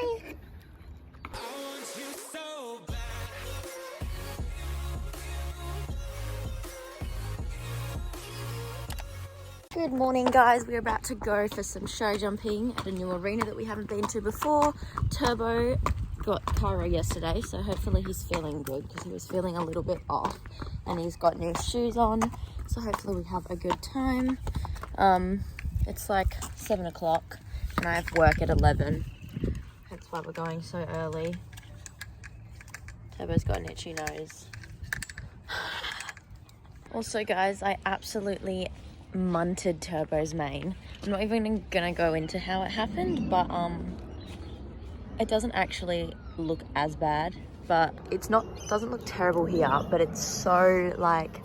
Hi. Good morning, guys. We're about to go for some show jumping at a new arena that we haven't been to before. Turbo got chiro yesterday, so hopefully he's feeling good because he was feeling a little bit off, and he's got new shoes on, so hopefully we have a good time. It's like 7 o'clock and I have work at 11. That's why we're going so early. Turbo's got an itchy nose. Also, guys, I absolutely munted Turbo's mane. I'm not even gonna go into how it happened, but it doesn't actually look as bad, but doesn't look terrible here, but it's so like,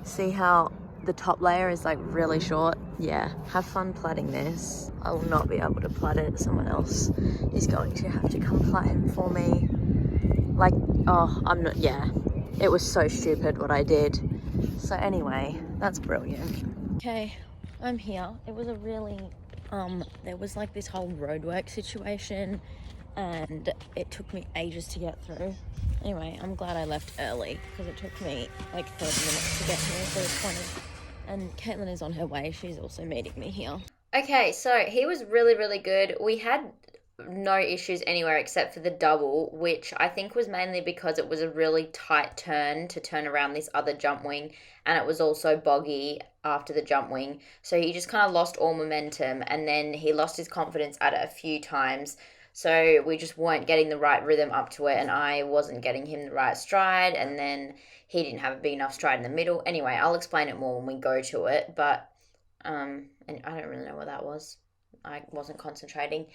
see how the top layer is like really short? Yeah, have fun plaiting this. I will not be able to plait it. Someone else is going to have to come plait him for me. Like, it was so stupid what I did. So anyway, that's brilliant. Okay, I'm here. It was a really, there was like this whole roadwork situation and it took me ages to get through. Anyway, I'm glad I left early because it took me like 30 minutes to get here, so it's funny. And Caitlin is on her way. She's also meeting me here. Okay, so he was really, really good. We had no issues anywhere except for the double, which I think was mainly because it was a really tight turn to turn around this other jump wing, and it was also boggy after the jump wing, so he just kind of lost all momentum, and then he lost his confidence at it a few times, so we just weren't getting the right rhythm up to it, and I wasn't getting him the right stride, and then he didn't have a big enough stride in the middle. Anyway, I'll explain it more when we go to it, but and I don't really know what that was. I wasn't concentrating.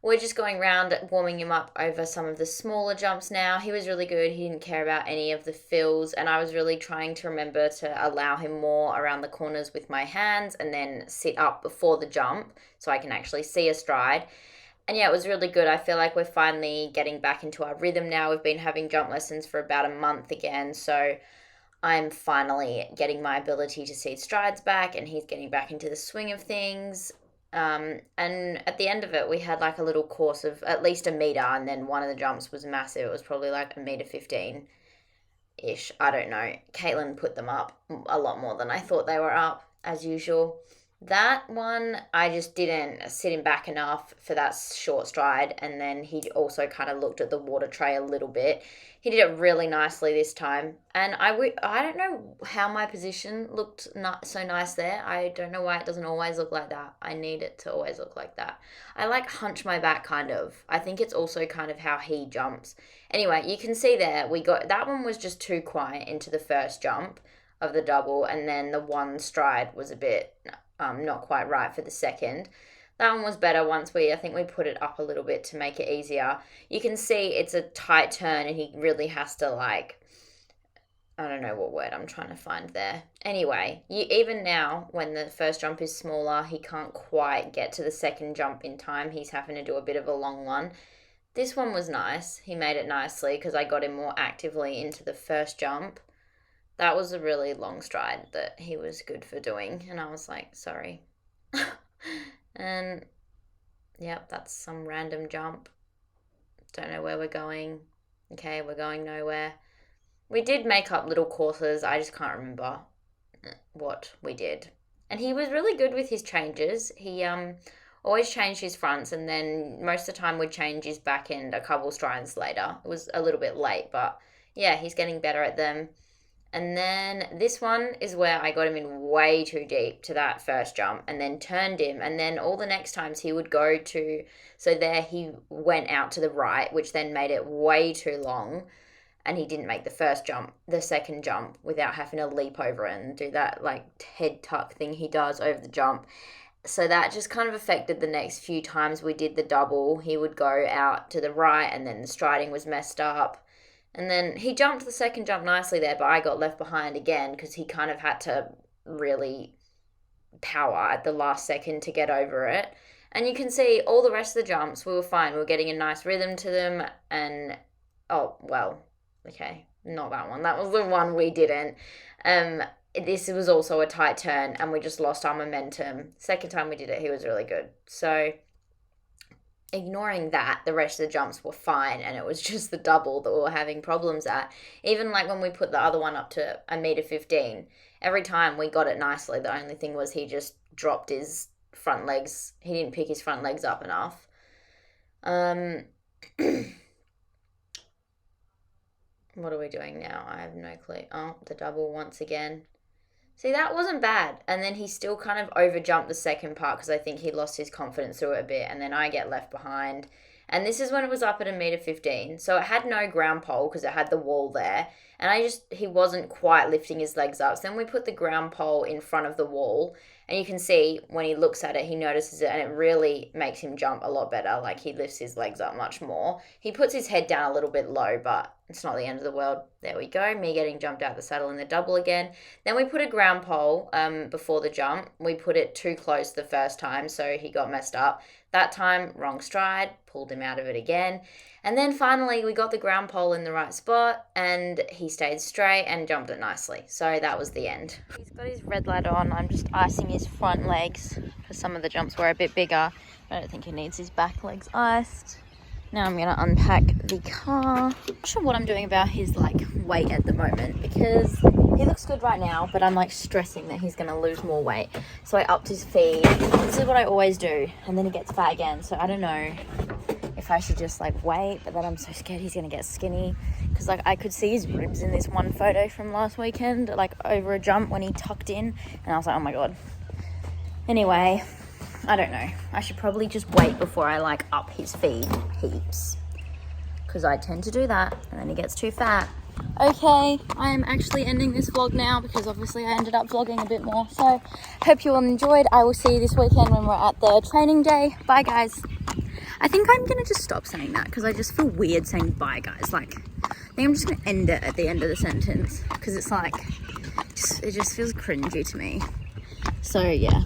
We're just going around warming him up over some of the smaller jumps now. He was really good. He didn't care about any of the fills, and I was really trying to remember to allow him more around the corners with my hands and then sit up before the jump so I can actually see a stride. And yeah, it was really good. I feel like we're finally getting back into our rhythm now. We've been having jump lessons for about a month again, so I'm finally getting my ability to see strides back, and he's getting back into the swing of things. And at the end of it, we had like a little course of at least a meter, and then one of the jumps was massive. It was probably like 1.15 meters-ish. I don't know. Caitlin put them up a lot more than I thought they were up, as usual. That one, I just didn't sit him back enough for that short stride, and then he also kind of looked at the water tray a little bit. He did it really nicely this time, and I don't know how my position looked not so nice there. I don't know why it doesn't always look like that. I need it to always look like that. I like hunch my back kind of. I think it's also kind of how he jumps. Anyway, you can see there, that one was just too quiet into the first jump of the double, and then the one stride was a bit not quite right for the second. That one was better once I think we put it up a little bit to make it easier. You can see it's a tight turn, and he really has to I don't know what word I'm trying to find there. Anyway, even now when the first jump is smaller, he can't quite get to the second jump in time. He's having to do a bit of a long one. This one was nice. He made it nicely because I got him more actively into the first jump. That was a really long stride that he was good for doing, and I was like, sorry. And yep, that's some random jump. Don't know where we're going. Okay, we're going nowhere. We did make up little courses. I just can't remember what we did. And he was really good with his changes. He always changed his fronts, and then most of the time would change his back end a couple strides later. It was a little bit late, but yeah, he's getting better at them. And then this one is where I got him in way too deep to that first jump, and then turned him, and then all the next times he would go to, so there he went out to the right, which then made it way too long, and he didn't make the second jump without having to leap over it and do that like head tuck thing he does over the jump. So that just kind of affected the next few times we did the double. He would go out to the right, and then the striding was messed up. And then he jumped the second jump nicely there, but I got left behind again because he kind of had to really power at the last second to get over it. And you can see all the rest of the jumps, we were fine. We were getting a nice rhythm to them. And, okay, not that one. That was the one we didn't. This was also a tight turn, and we just lost our momentum. Second time we did it, he was really good. So ignoring that, the rest of the jumps were fine, and it was just the double that we were having problems at. Even like when we put the other one up to 1.15 meters, every time we got it nicely. The only thing was he just dropped his front legs. He didn't pick his front legs up enough. What are we doing now? I have no clue. Oh, the double once again. See, that wasn't bad. And then he still kind of overjumped the second part because I think he lost his confidence through it a bit. And then I get left behind. And this is when it was up at 1.15 meters. So it had no ground pole because it had the wall there. And he wasn't quite lifting his legs up. So then we put the ground pole in front of the wall. And you can see when he looks at it, he notices it, and it really makes him jump a lot better. Like, he lifts his legs up much more. He puts his head down a little bit low, but it's not the end of the world. There we go. Me getting jumped out the saddle in the double again. Then we put a ground pole before the jump. We put it too close the first time, so he got messed up. That time, wrong stride, pulled him out of it again. And then finally, we got the ground pole in the right spot, and he stayed straight and jumped it nicely. So that was the end. He's got his red light on. I'm just icing his front legs because some of the jumps were a bit bigger. I don't think he needs his back legs iced. Now I'm going to unpack the car. I'm not sure what I'm doing about his weight at the moment because he looks good right now, but I'm stressing that he's going to lose more weight. So I upped his feed. This is what I always do, and then he gets fat again. So I don't know if I should just wait, but then I'm so scared he's going to get skinny because I could see his ribs in this one photo from last weekend, over a jump when he tucked in, and I was like, oh my God. Anyway, I don't know. I should probably just wait before I up his feed heaps because I tend to do that and then he gets too fat. Okay, I am actually ending this vlog now because obviously I ended up vlogging a bit more. So hope you all enjoyed. I will see you this weekend when we're at the training day. Bye guys. I think I'm going to just stop saying that because I just feel weird saying bye guys. I think I'm just going to end it at the end of the sentence because it's it just feels cringy to me. So yeah.